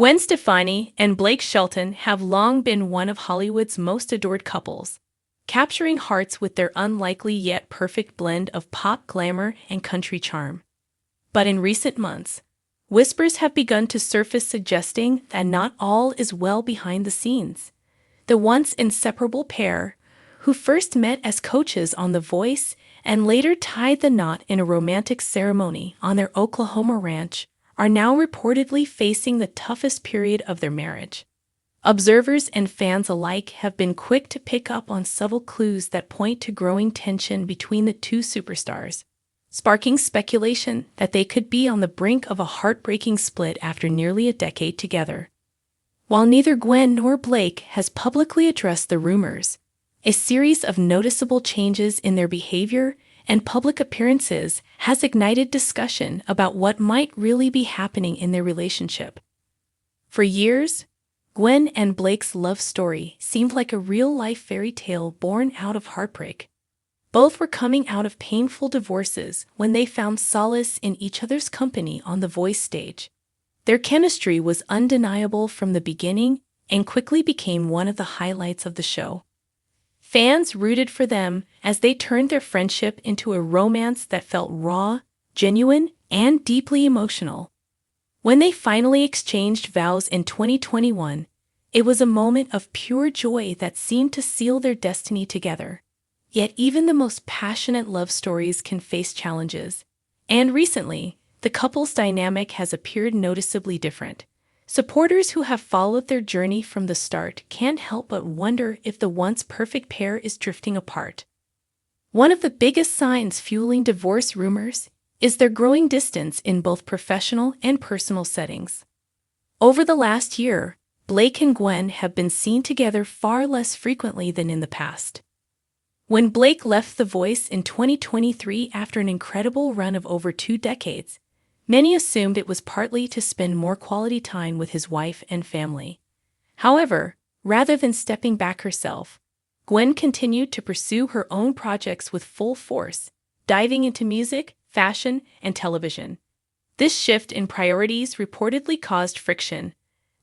Gwen Stefani and Blake Shelton have long been one of Hollywood's most adored couples, capturing hearts with their unlikely yet perfect blend of pop glamour and country charm. But in recent months, whispers have begun to surface suggesting that not all is well behind the scenes. The once inseparable pair, who first met as coaches on The Voice and later tied the knot in a romantic ceremony on their Oklahoma ranch, are now reportedly facing the toughest period of their marriage. Observers and fans alike have been quick to pick up on subtle clues that point to growing tension between the two superstars, sparking speculation that they could be on the brink of a heartbreaking split after nearly a decade together. While neither Gwen nor Blake has publicly addressed the rumors, a series of noticeable changes in their behavior and public appearances has ignited discussion about what might really be happening in their relationship. For years, Gwen and Blake's love story seemed like a real-life fairy tale born out of heartbreak. Both were coming out of painful divorces when they found solace in each other's company on The Voice stage. Their chemistry was undeniable from the beginning and quickly became one of the highlights of the show. Fans rooted for them as they turned their friendship into a romance that felt raw, genuine, and deeply emotional. When they finally exchanged vows in 2021, it was a moment of pure joy that seemed to seal their destiny together. Yet even the most passionate love stories can face challenges, and recently, the couple's dynamic has appeared noticeably different. Supporters who have followed their journey from the start can't help but wonder if the once perfect pair is drifting apart. One of the biggest signs fueling divorce rumors is their growing distance in both professional and personal settings. Over the last year, Blake and Gwen have been seen together far less frequently than in the past. When Blake left The Voice in 2023 after an incredible run of over 2 decades, many assumed it was partly to spend more quality time with his wife and family. However, rather than stepping back herself, Gwen continued to pursue her own projects with full force, diving into music, fashion, and television. This shift in priorities reportedly caused friction,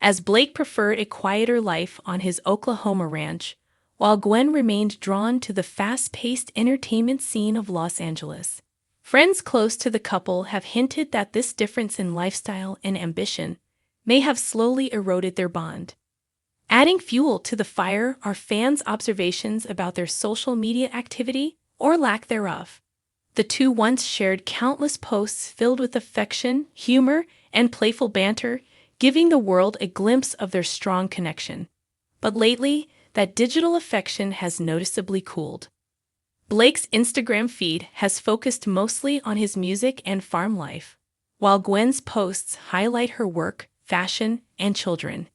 as Blake preferred a quieter life on his Oklahoma ranch, while Gwen remained drawn to the fast-paced entertainment scene of Los Angeles. Friends close to the couple have hinted that this difference in lifestyle and ambition may have slowly eroded their bond. Adding fuel to the fire are fans' observations about their social media activity or lack thereof. The two once shared countless posts filled with affection, humor, and playful banter, giving the world a glimpse of their strong connection. But lately, that digital affection has noticeably cooled. Blake's Instagram feed has focused mostly on his music and farm life, while Gwen's posts highlight her work, fashion, and children.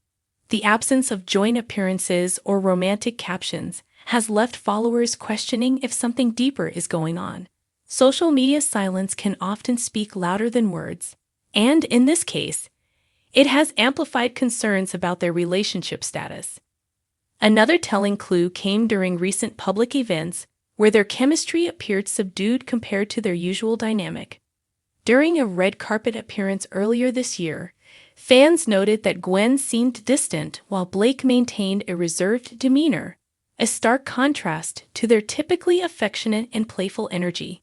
The absence of joint appearances or romantic captions has left followers questioning if something deeper is going on. Social media silence can often speak louder than words, and in this case, it has amplified concerns about their relationship status. Another telling clue came during recent public events where their chemistry appeared subdued compared to their usual dynamic. During a red carpet appearance earlier this year, fans noted that Gwen seemed distant while Blake maintained a reserved demeanor, a stark contrast to their typically affectionate and playful energy.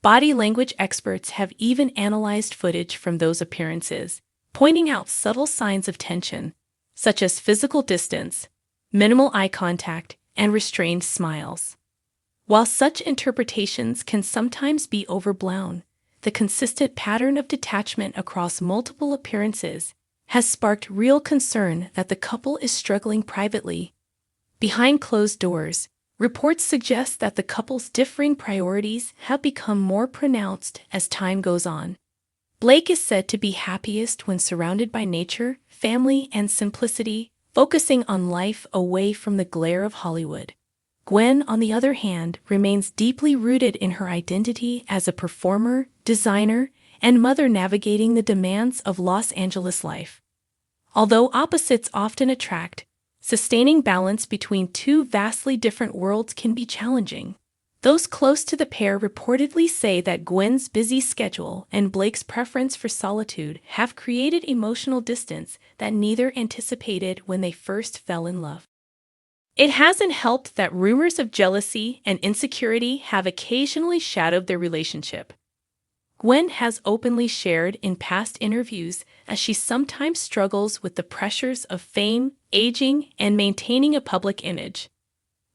Body language experts have even analyzed footage from those appearances, pointing out subtle signs of tension, such as physical distance, minimal eye contact, and restrained smiles. While such interpretations can sometimes be overblown, the consistent pattern of detachment across multiple appearances has sparked real concern that the couple is struggling privately. Behind closed doors, reports suggest that the couple's differing priorities have become more pronounced as time goes on. Blake is said to be happiest when surrounded by nature, family, and simplicity, focusing on life away from the glare of Hollywood. Gwen, on the other hand, remains deeply rooted in her identity as a performer, designer, and mother navigating the demands of Los Angeles life. Although opposites often attract, sustaining balance between two vastly different worlds can be challenging. Those close to the pair reportedly say that Gwen's busy schedule and Blake's preference for solitude have created emotional distance that neither anticipated when they first fell in love. It hasn't helped that rumors of jealousy and insecurity have occasionally shadowed their relationship. Gwen has openly shared in past interviews as she sometimes struggles with the pressures of fame, aging, and maintaining a public image.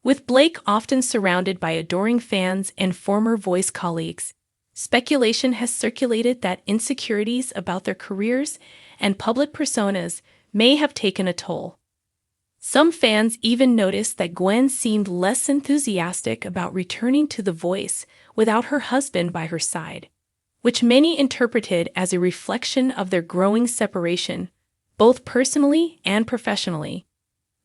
With Blake often surrounded by adoring fans and former Voice colleagues, speculation has circulated that insecurities about their careers and public personas may have taken a toll. Some fans even noticed that Gwen seemed less enthusiastic about returning to The Voice without her husband by her side, which many interpreted as a reflection of their growing separation, both personally and professionally.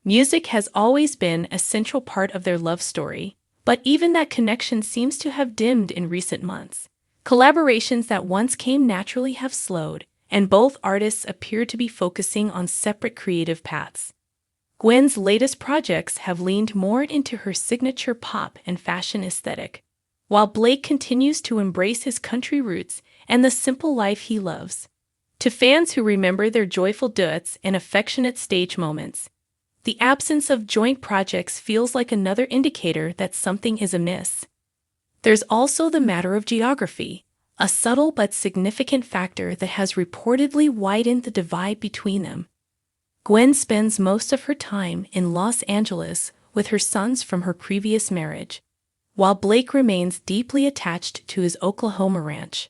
Music has always been a central part of their love story, but even that connection seems to have dimmed in recent months. Collaborations that once came naturally have slowed, and both artists appear to be focusing on separate creative paths. Gwen's latest projects have leaned more into her signature pop and fashion aesthetic, while Blake continues to embrace his country roots and the simple life he loves. To fans who remember their joyful duets and affectionate stage moments, the absence of joint projects feels like another indicator that something is amiss. There's also the matter of geography, a subtle but significant factor that has reportedly widened the divide between them. Gwen spends most of her time in Los Angeles with her sons from her previous marriage, while Blake remains deeply attached to his Oklahoma ranch.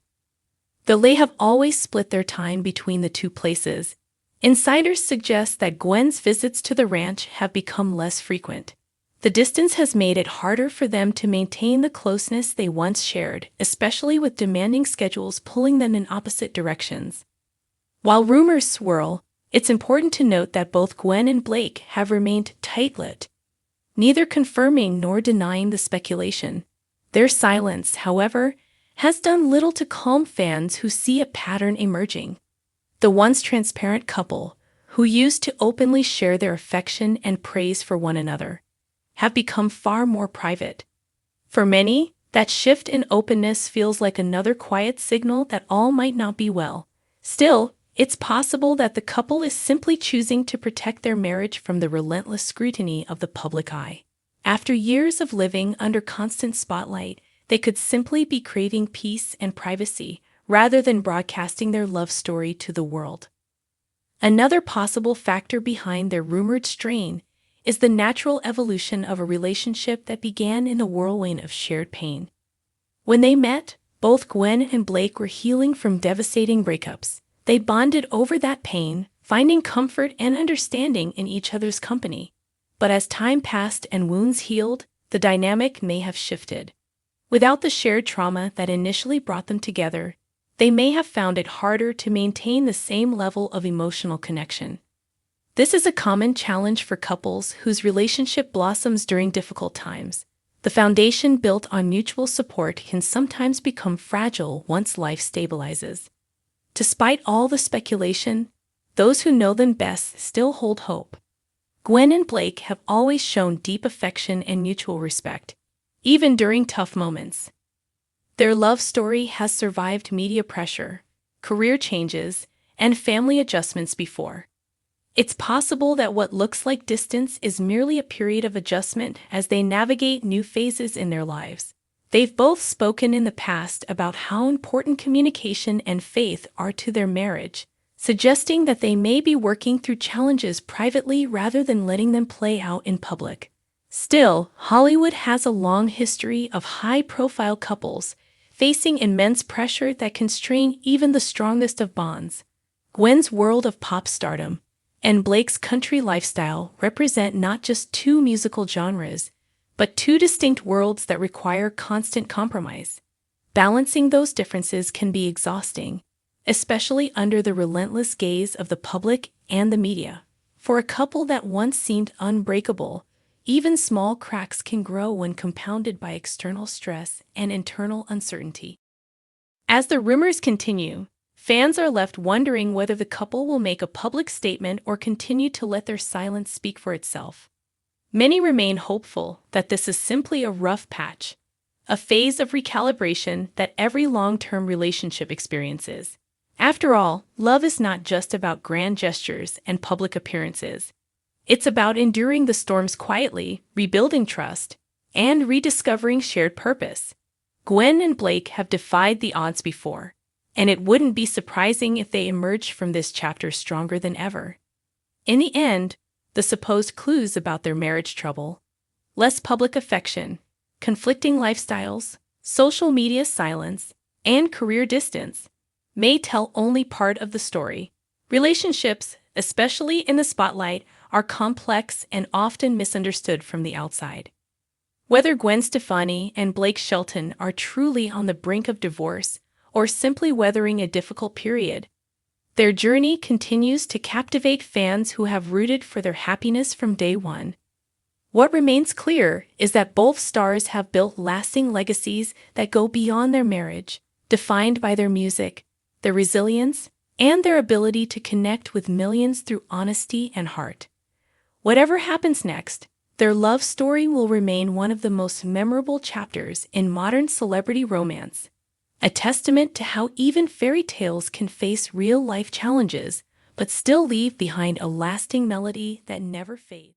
Though they have always split their time between the two places, insiders suggest that Gwen's visits to the ranch have become less frequent. The distance has made it harder for them to maintain the closeness they once shared, especially with demanding schedules pulling them in opposite directions. While rumors swirl, it's important to note that both Gwen and Blake have remained tight-lipped, neither confirming nor denying the speculation. Their silence, however, has done little to calm fans who see a pattern emerging. The once transparent couple, who used to openly share their affection and praise for one another, have become far more private. For many, that shift in openness feels like another quiet signal that all might not be well. Still, it's possible that the couple is simply choosing to protect their marriage from the relentless scrutiny of the public eye. After years of living under constant spotlight, they could simply be craving peace and privacy rather than broadcasting their love story to the world. Another possible factor behind their rumored strain is the natural evolution of a relationship that began in a whirlwind of shared pain. When they met, both Gwen and Blake were healing from devastating breakups. They bonded over that pain, finding comfort and understanding in each other's company. But as time passed and wounds healed, the dynamic may have shifted. Without the shared trauma that initially brought them together, they may have found it harder to maintain the same level of emotional connection. This is a common challenge for couples whose relationship blossoms during difficult times. The foundation built on mutual support can sometimes become fragile once life stabilizes. Despite all the speculation, those who know them best still hold hope. Gwen and Blake have always shown deep affection and mutual respect, even during tough moments. Their love story has survived media pressure, career changes, and family adjustments before. It's possible that what looks like distance is merely a period of adjustment as they navigate new phases in their lives. They've both spoken in the past about how important communication and faith are to their marriage, suggesting that they may be working through challenges privately rather than letting them play out in public. Still, Hollywood has a long history of high-profile couples facing immense pressure that can strain even the strongest of bonds. Gwen's world of pop stardom and Blake's country lifestyle represent not just two musical genres, but two distinct worlds that require constant compromise. Balancing those differences can be exhausting, especially under the relentless gaze of the public and the media. For a couple that once seemed unbreakable, even small cracks can grow when compounded by external stress and internal uncertainty. As the rumors continue, fans are left wondering whether the couple will make a public statement or continue to let their silence speak for itself. Many remain hopeful that this is simply a rough patch, a phase of recalibration that every long-term relationship experiences. After all, love is not just about grand gestures and public appearances. It's about enduring the storms quietly, rebuilding trust, and rediscovering shared purpose. Gwen and Blake have defied the odds before, and it wouldn't be surprising if they emerged from this chapter stronger than ever. In the end, the supposed clues about their marriage trouble, less public affection, conflicting lifestyles, social media silence, and career distance, may tell only part of the story. Relationships, especially in the spotlight, are complex and often misunderstood from the outside. Whether Gwen Stefani and Blake Shelton are truly on the brink of divorce or simply weathering a difficult period, their journey continues to captivate fans who have rooted for their happiness from day one. What remains clear is that both stars have built lasting legacies that go beyond their marriage, defined by their music, their resilience, and their ability to connect with millions through honesty and heart. Whatever happens next, their love story will remain one of the most memorable chapters in modern celebrity romance, a testament to how even fairy tales can face real-life challenges but still leave behind a lasting melody that never fades.